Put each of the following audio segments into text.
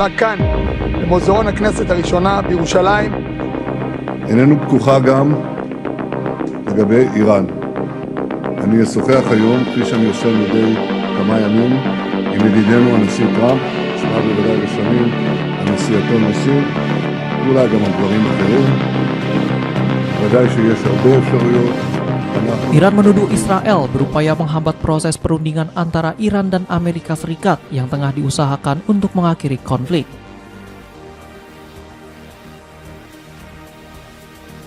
הממשלה כאן, במוזיאון הכנסת הראשונה בירושלים. איננו פתוחה גם לגבי איראן. אני אשוחח היום, כפי שאני עושה מדי כמה ימים, עם ידידנו הנשיא טראמפ, צבא בוודאי לשנים, הנשיאתו נשיא, ואולי גם על דברים אחרים. ודאי שיש הרבה אפשרויות. Iran menuduh Israel berupaya menghambat proses perundingan antara Iran dan Amerika Serikat yang tengah diusahakan untuk mengakhiri konflik.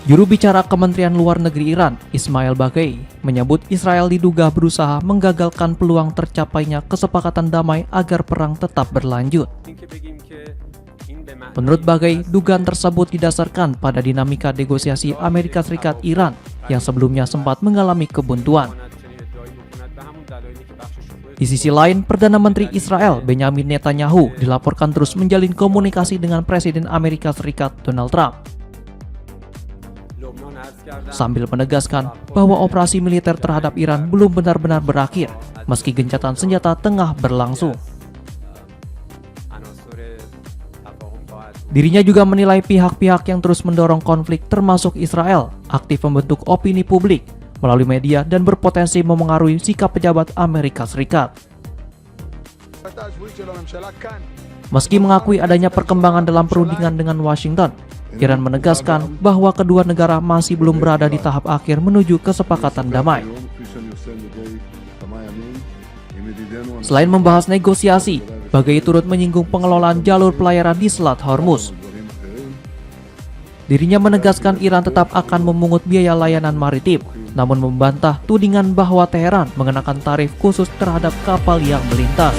Juru bicara Kementerian Luar Negeri Iran, Ismail Baghai, menyebut Israel diduga berusaha menggagalkan peluang tercapainya kesepakatan damai agar perang tetap berlanjut. Menurut Baghai, dugaan tersebut didasarkan pada dinamika negosiasi Amerika Serikat-Iran yang sebelumnya sempat mengalami kebuntuan. Di sisi lain, Perdana Menteri Israel Benjamin Netanyahu dilaporkan terus menjalin komunikasi dengan Presiden Amerika Serikat Donald Trump, sambil menegaskan bahwa operasi militer terhadap Iran belum benar-benar berakhir, meski gencatan senjata tengah berlangsung. Dirinya juga menilai pihak-pihak yang terus mendorong konflik termasuk Israel aktif membentuk opini publik melalui media dan berpotensi memengaruhi sikap pejabat Amerika Serikat. Meski mengakui adanya perkembangan dalam perundingan dengan Washington, Iran menegaskan bahwa kedua negara masih belum berada di tahap akhir menuju kesepakatan damai. Selain membahas negosiasi, Baghai turut menyinggung pengelolaan jalur pelayaran di Selat Hormuz. Dirinya menegaskan Iran tetap akan memungut biaya layanan maritim, namun membantah tudingan bahwa Teheran mengenakan tarif khusus terhadap kapal yang melintas.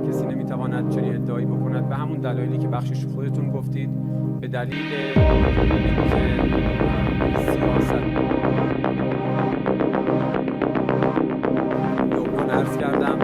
کسی نمیتواند چنین ادعایی بکند به همون دلایلی که بخشش خودتون گفتید به دلیل اینکه سیاست لبنان عرض کردم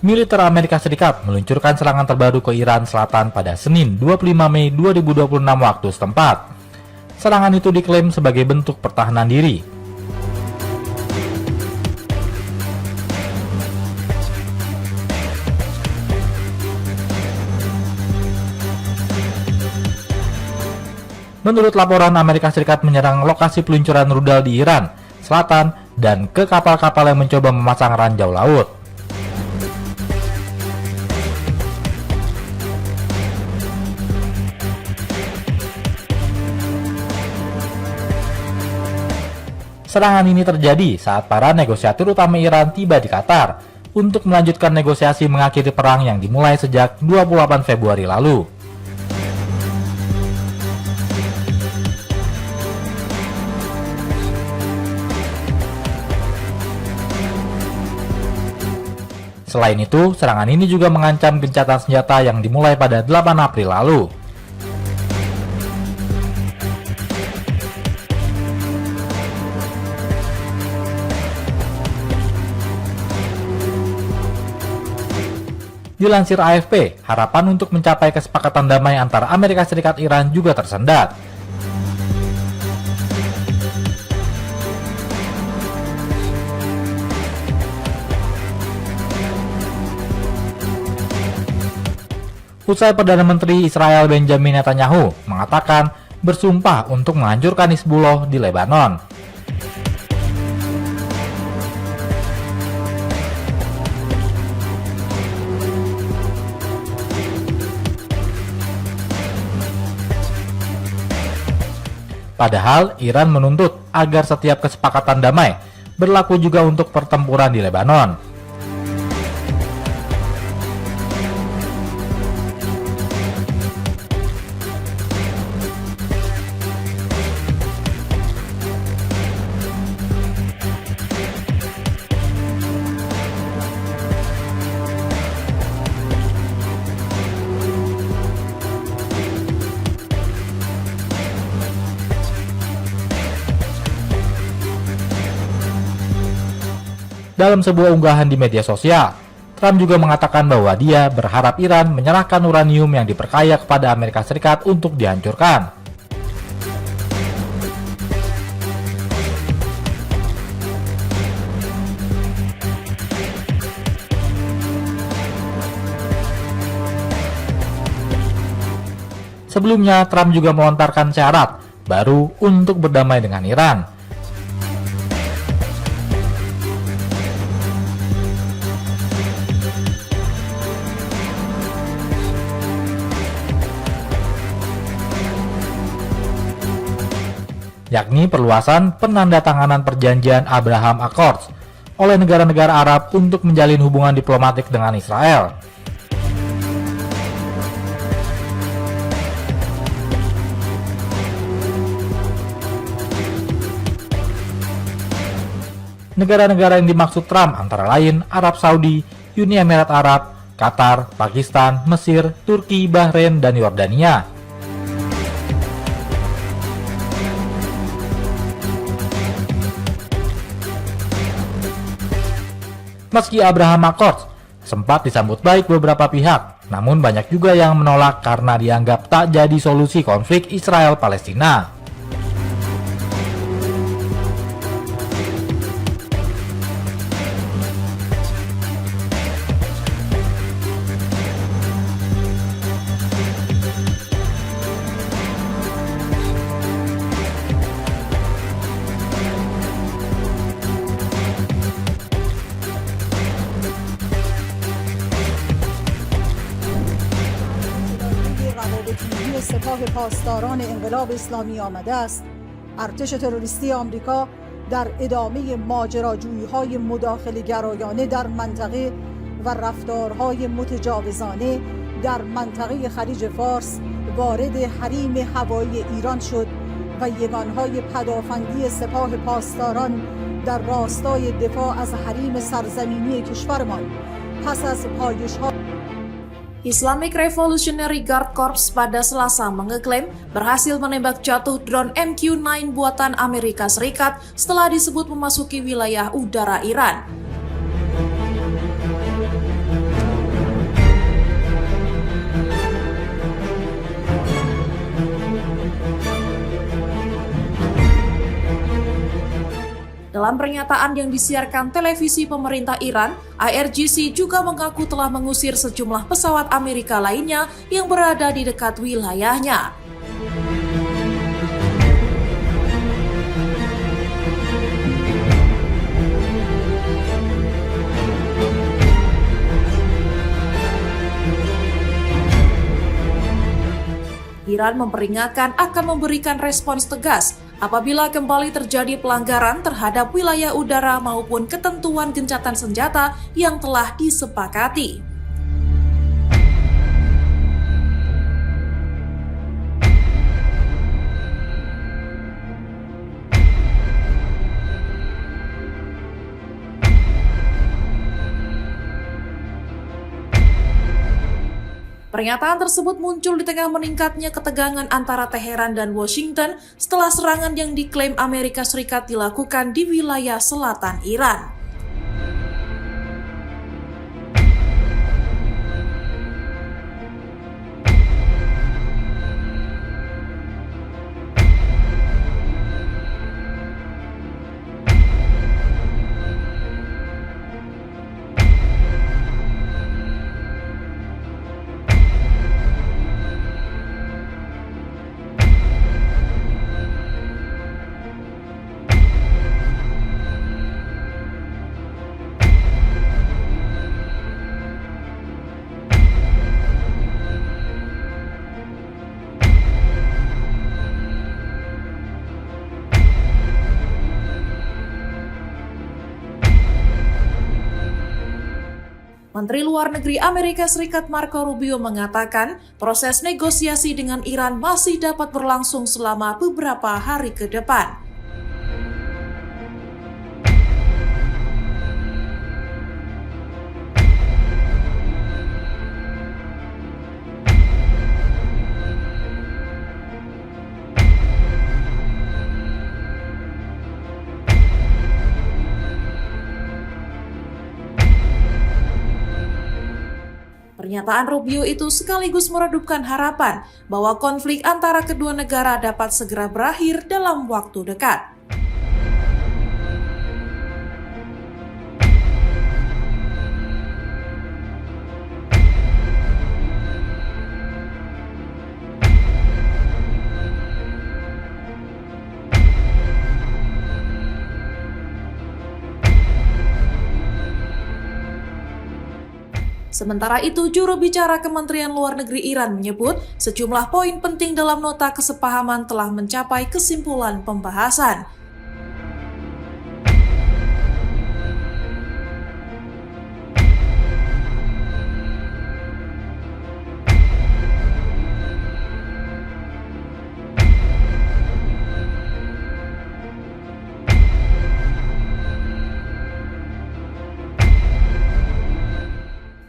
Militer Amerika Serikat meluncurkan serangan terbaru ke Iran Selatan pada Senin 25 Mei 2026 waktu setempat. Serangan itu diklaim sebagai bentuk pertahanan diri. Menurut laporan, Amerika Serikat menyerang lokasi peluncuran rudal di Iran Selatan dan ke kapal-kapal yang mencoba memasang ranjau laut. Serangan ini terjadi saat para negosiator utama Iran tiba di Qatar untuk melanjutkan negosiasi mengakhiri perang yang dimulai sejak 28 Februari lalu. Selain itu, serangan ini juga mengancam gencatan senjata yang dimulai pada 8 April lalu. Dilansir AFP, harapan untuk mencapai kesepakatan damai antara Amerika Serikat Iran juga tersendat. Usai Perdana Menteri Israel Benjamin Netanyahu mengatakan bersumpah untuk menghancurkan Hizbullah di Lebanon. Padahal Iran menuntut agar setiap kesepakatan damai berlaku juga untuk pertempuran di Lebanon. Dalam sebuah unggahan di media sosial, Trump juga mengatakan bahwa dia berharap Iran menyerahkan uranium yang diperkaya kepada Amerika Serikat untuk dihancurkan. Sebelumnya, Trump juga melontarkan syarat baru untuk berdamai dengan Iran. Yakni perluasan penandatanganan perjanjian Abraham Accords oleh negara-negara Arab untuk menjalin hubungan diplomatik dengan Israel. Negara-negara yang dimaksud Trump antara lain Arab Saudi, Uni Emirat Arab, Qatar, Pakistan, Mesir, Turki, Bahrain, dan Yordania. Meski Abraham Accords sempat disambut baik beberapa pihak, namun banyak juga yang menolak karena dianggap tak jadi solusi konflik Israel-Palestina. سپاه پاسداران انقلاب اسلامی آمده است. ارتش تروریستی آمریکا در ادامه ماجراجویی‌های مداخله‌گرایانه در منطقه و رفتارهای متجاوزانه در منطقه خلیج فارس وارد حریم هوایی ایران شد و یگانهای پدافندی سپاه پاسداران در راستای دفاع از حریم سرزمینی کشورمان پس از پایش‌ها Islamic Revolutionary Guard Corps pada Selasa mengeklaim berhasil menembak jatuh drone MQ-9 buatan Amerika Serikat setelah disebut memasuki wilayah udara Iran. Dalam pernyataan yang disiarkan televisi pemerintah Iran, IRGC juga mengaku telah mengusir sejumlah pesawat Amerika lainnya yang berada di dekat wilayahnya. Iran memperingatkan akan memberikan respons tegas apabila kembali terjadi pelanggaran terhadap wilayah udara maupun ketentuan gencatan senjata yang telah disepakati. Pernyataan tersebut muncul di tengah meningkatnya ketegangan antara Teheran dan Washington setelah serangan yang diklaim Amerika Serikat dilakukan di wilayah selatan Iran. Menteri Luar Negeri Amerika Serikat Marco Rubio mengatakan proses negosiasi dengan Iran masih dapat berlangsung selama beberapa hari ke depan. Pernyataan Rubio itu sekaligus meredupkan harapan bahwa konflik antara kedua negara dapat segera berakhir dalam waktu dekat. Sementara itu, juru bicara Kementerian Luar Negeri Iran menyebut sejumlah poin penting dalam nota kesepahaman telah mencapai kesimpulan pembahasan.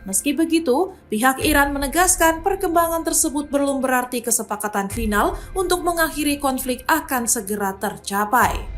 Meski begitu, pihak Iran menegaskan perkembangan tersebut belum berarti kesepakatan final untuk mengakhiri konflik akan segera tercapai.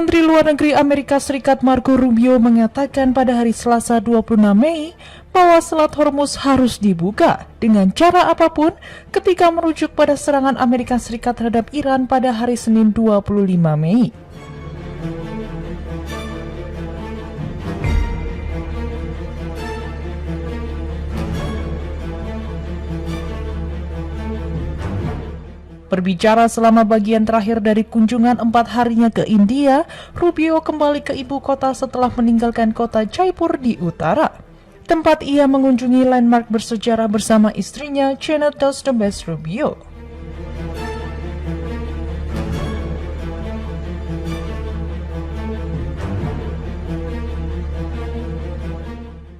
Menteri Luar Negeri Amerika Serikat Marco Rubio mengatakan pada hari Selasa 26 Mei bahwa Selat Hormuz harus dibuka dengan cara apapun ketika merujuk pada serangan Amerika Serikat terhadap Iran pada hari Senin 25 Mei. Berbicara selama bagian terakhir dari kunjungan 4 harinya ke India, Rubio kembali ke ibu kota setelah meninggalkan kota Jaipur di utara, tempat ia mengunjungi landmark bersejarah bersama istrinya Janet Dostoevsky Rubio.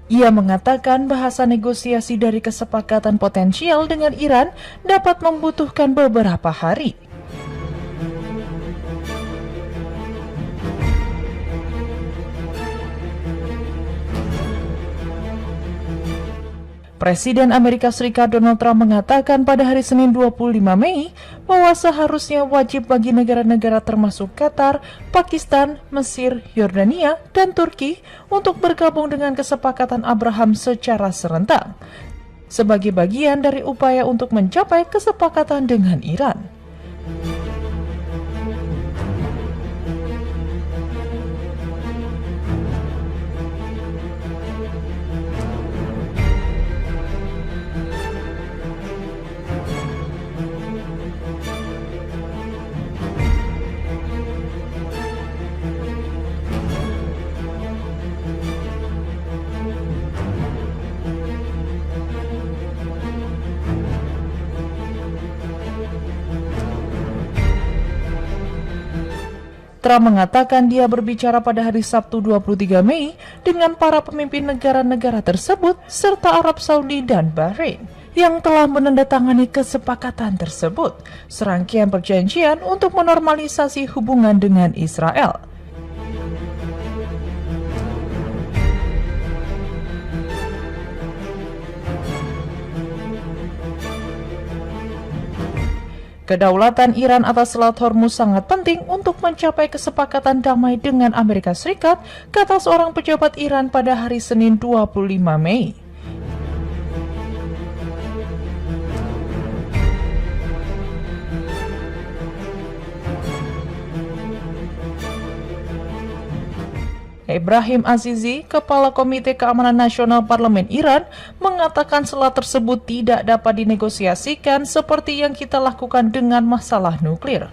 Ia mengatakan bahasa negosiasi dari kesepakatan potensial dengan Iran dapat membutuhkan beberapa hari. Presiden Amerika Serikat Donald Trump mengatakan pada hari Senin 25 Mei bahwa seharusnya wajib bagi negara-negara termasuk Qatar, Pakistan, Mesir, Yordania, dan Turki untuk bergabung dengan kesepakatan Abraham secara serentak sebagai bagian dari upaya untuk mencapai kesepakatan dengan Iran. Trump mengatakan dia berbicara pada hari Sabtu 23 Mei dengan para pemimpin negara-negara tersebut serta Arab Saudi dan Bahrain yang telah menandatangani kesepakatan tersebut, serangkaian perjanjian untuk menormalisasi hubungan dengan Israel. Kedaulatan Iran atas Selat Hormuz sangat penting untuk mencapai kesepakatan damai dengan Amerika Serikat, kata seorang pejabat Iran pada hari Senin 25 Mei. Ibrahim Azizi, Kepala Komite Keamanan Nasional Parlemen Iran, mengatakan selat tersebut tidak dapat dinegosiasikan seperti yang kita lakukan dengan masalah nuklir.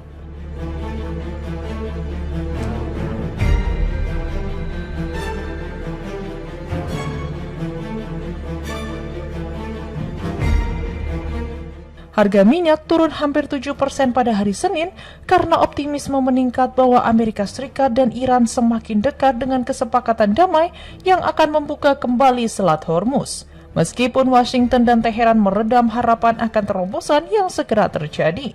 Harga minyak turun hampir 7% pada hari Senin karena optimisme meningkat bahwa Amerika Serikat dan Iran semakin dekat dengan kesepakatan damai yang akan membuka kembali Selat Hormuz. Meskipun Washington dan Teheran meredam harapan akan terobosan yang segera terjadi.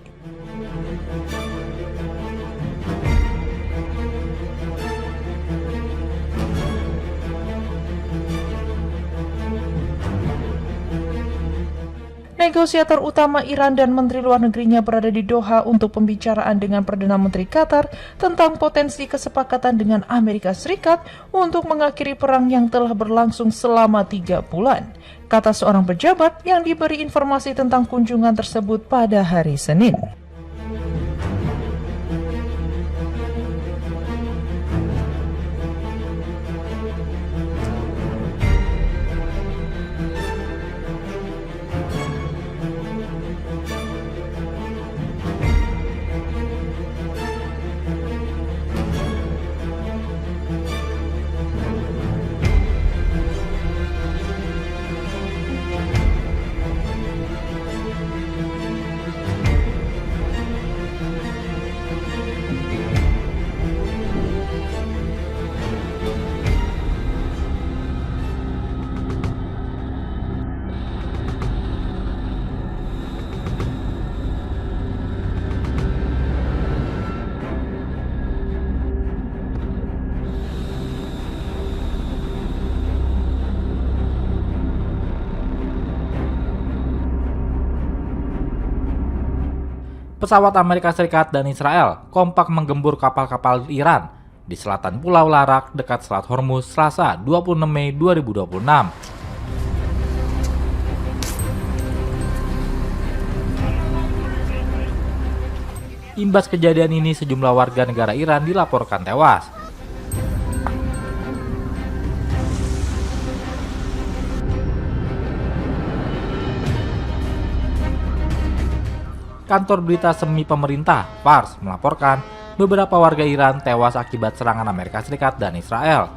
Negosiator utama Iran dan Menteri Luar Negerinya berada di Doha untuk pembicaraan dengan Perdana Menteri Qatar tentang potensi kesepakatan dengan Amerika Serikat untuk mengakhiri perang yang telah berlangsung selama 3 bulan, kata seorang pejabat yang diberi informasi tentang kunjungan tersebut pada hari Senin. Pesawat Amerika Serikat dan Israel kompak menggembur kapal-kapal Iran di selatan Pulau Larak dekat Selat Hormuz Selasa 26 Mei 2026. Imbas kejadian ini, sejumlah warga negara Iran dilaporkan tewas. Kantor berita semi pemerintah, Fars, melaporkan beberapa warga Iran tewas akibat serangan Amerika Serikat dan Israel.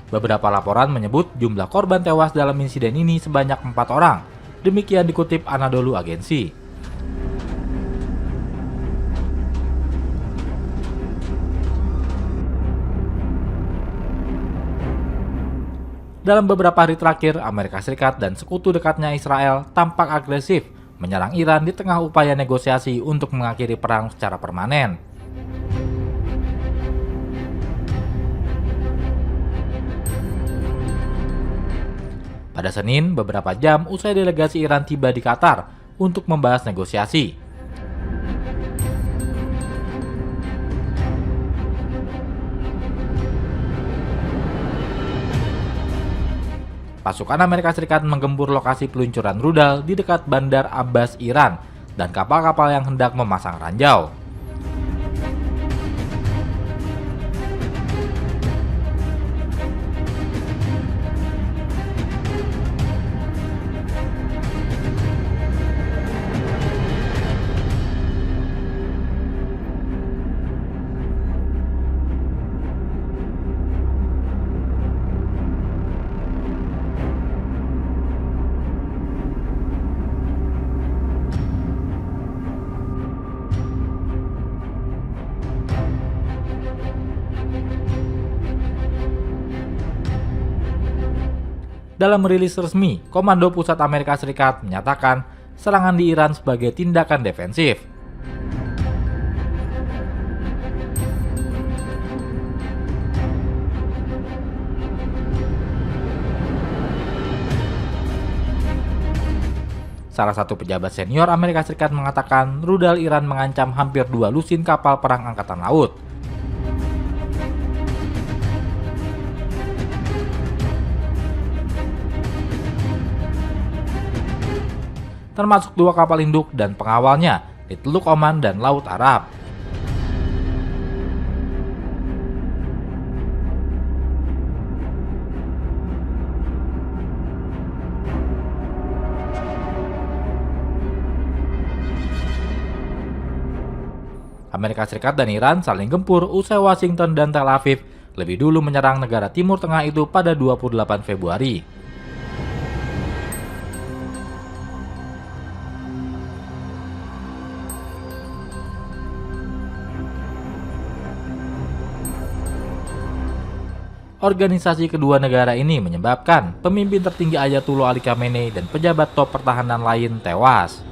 Beberapa laporan menyebut jumlah korban tewas dalam insiden ini sebanyak 4 orang. Demikian dikutip Anadolu Agency. Dalam beberapa hari terakhir, Amerika Serikat dan sekutu dekatnya Israel tampak agresif menyerang Iran di tengah upaya negosiasi untuk mengakhiri perang secara permanen. Pada Senin, beberapa jam usai delegasi Iran tiba di Qatar untuk membahas negosiasi. Pasukan Amerika Serikat menggempur lokasi peluncuran rudal di dekat Bandar Abbas, Iran, dan kapal-kapal yang hendak memasang ranjau. Dalam rilis resmi, Komando Pusat Amerika Serikat menyatakan serangan di Iran sebagai tindakan defensif. Salah satu pejabat senior Amerika Serikat mengatakan rudal Iran mengancam hampir 2 lusin kapal perang Angkatan Laut. Termasuk 2 kapal induk dan pengawalnya di Teluk Oman dan Laut Arab. Amerika Serikat dan Iran saling gempur usai Washington dan Tel Aviv lebih dulu menyerang negara Timur Tengah itu pada 28 Februari. Organisasi kedua negara ini menyebabkan pemimpin tertinggi Ayatullah Ali Khamenei dan pejabat top pertahanan lain tewas.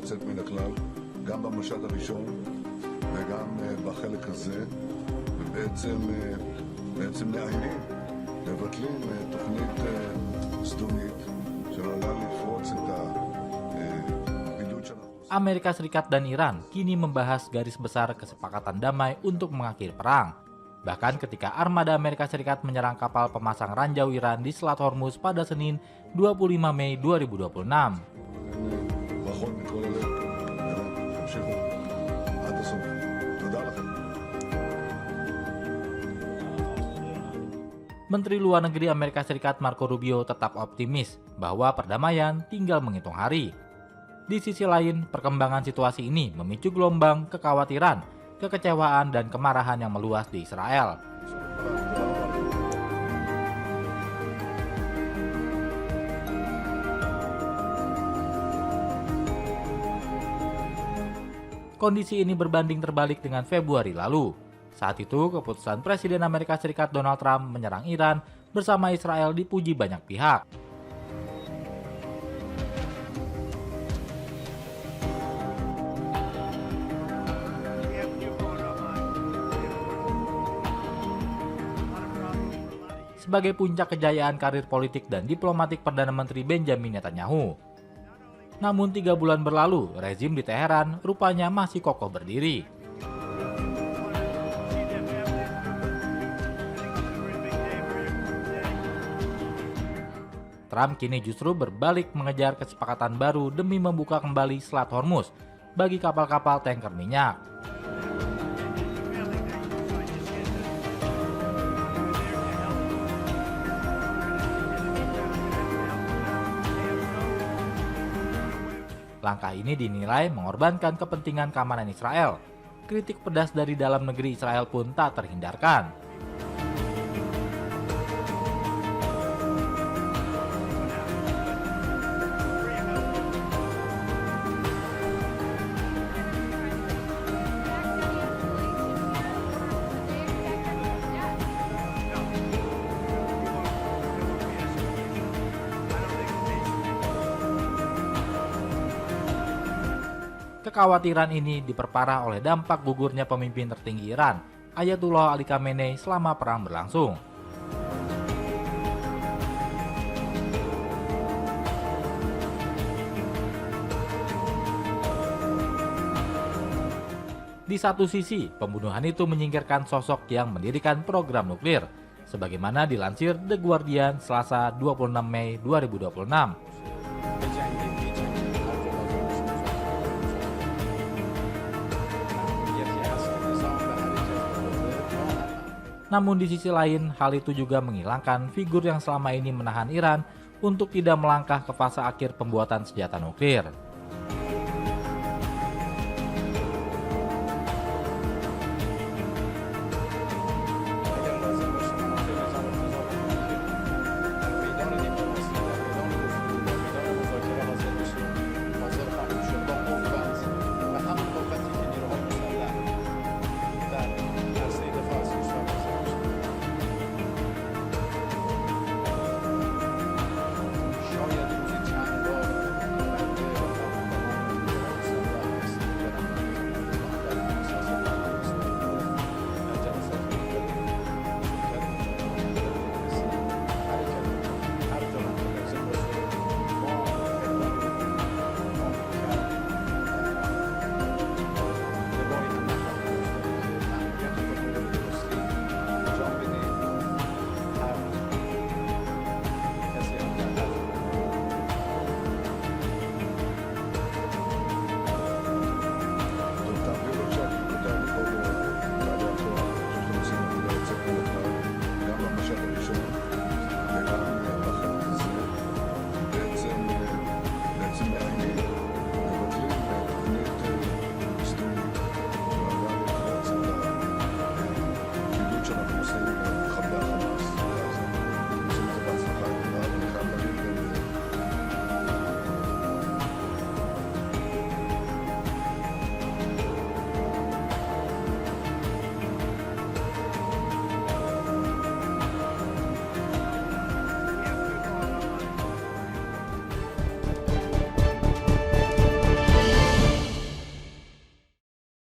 יוצאת מן הכלל, גם במשט הראשון וגם בחלק הזה, ובעצם מאיימים להשלים תוכנית סדומית שנועדה לפרוץ את הבידוד שאנחנו עושים. Amerika Serikat dan Iran kini membahas garis besar kesepakatan damai untuk mengakhiri perang. Bahkan ketika armada Amerika Serikat menyerang kapal pemasang ranjau Iran di Selat Hormuz pada Senin 25 Mei 2026. ברכות מכל הלב, תמשיכו עד הסוף. תודה לכם. Menteri Luar Negeri Amerika Serikat Marco Rubio tetap optimis bahwa perdamaian tinggal menghitung hari. Di sisi lain, perkembangan situasi ini memicu gelombang kekhawatiran, kekecewaan, dan kemarahan yang meluas di Israel. Kondisi ini berbanding terbalik dengan Februari lalu. Saat itu, keputusan Presiden Amerika Serikat Donald Trump menyerang Iran bersama Israel dipuji banyak pihak. Sebagai puncak kejayaan karir politik dan diplomatik Perdana Menteri Benjamin Netanyahu. Namun 3 bulan berlalu, rezim di Teheran rupanya masih kokoh berdiri. Trump kini justru berbalik mengejar kesepakatan baru demi membuka kembali Selat Hormuz bagi kapal-kapal tanker minyak. Langkah ini dinilai mengorbankan kepentingan keamanan Israel. Kritik pedas dari dalam negeri Israel pun tak terhindarkan. Kekhawatiran ini diperparah oleh dampak gugurnya pemimpin tertinggi Iran, Ayatullah Ali Khamenei, selama perang berlangsung. Di satu sisi, pembunuhan itu menyingkirkan sosok yang mendirikan program nuklir, sebagaimana dilansir The Guardian Selasa 26 Mei 2026. Namun di sisi lain, hal itu juga menghilangkan figur yang selama ini menahan Iran untuk tidak melangkah ke fase akhir pembuatan senjata nuklir.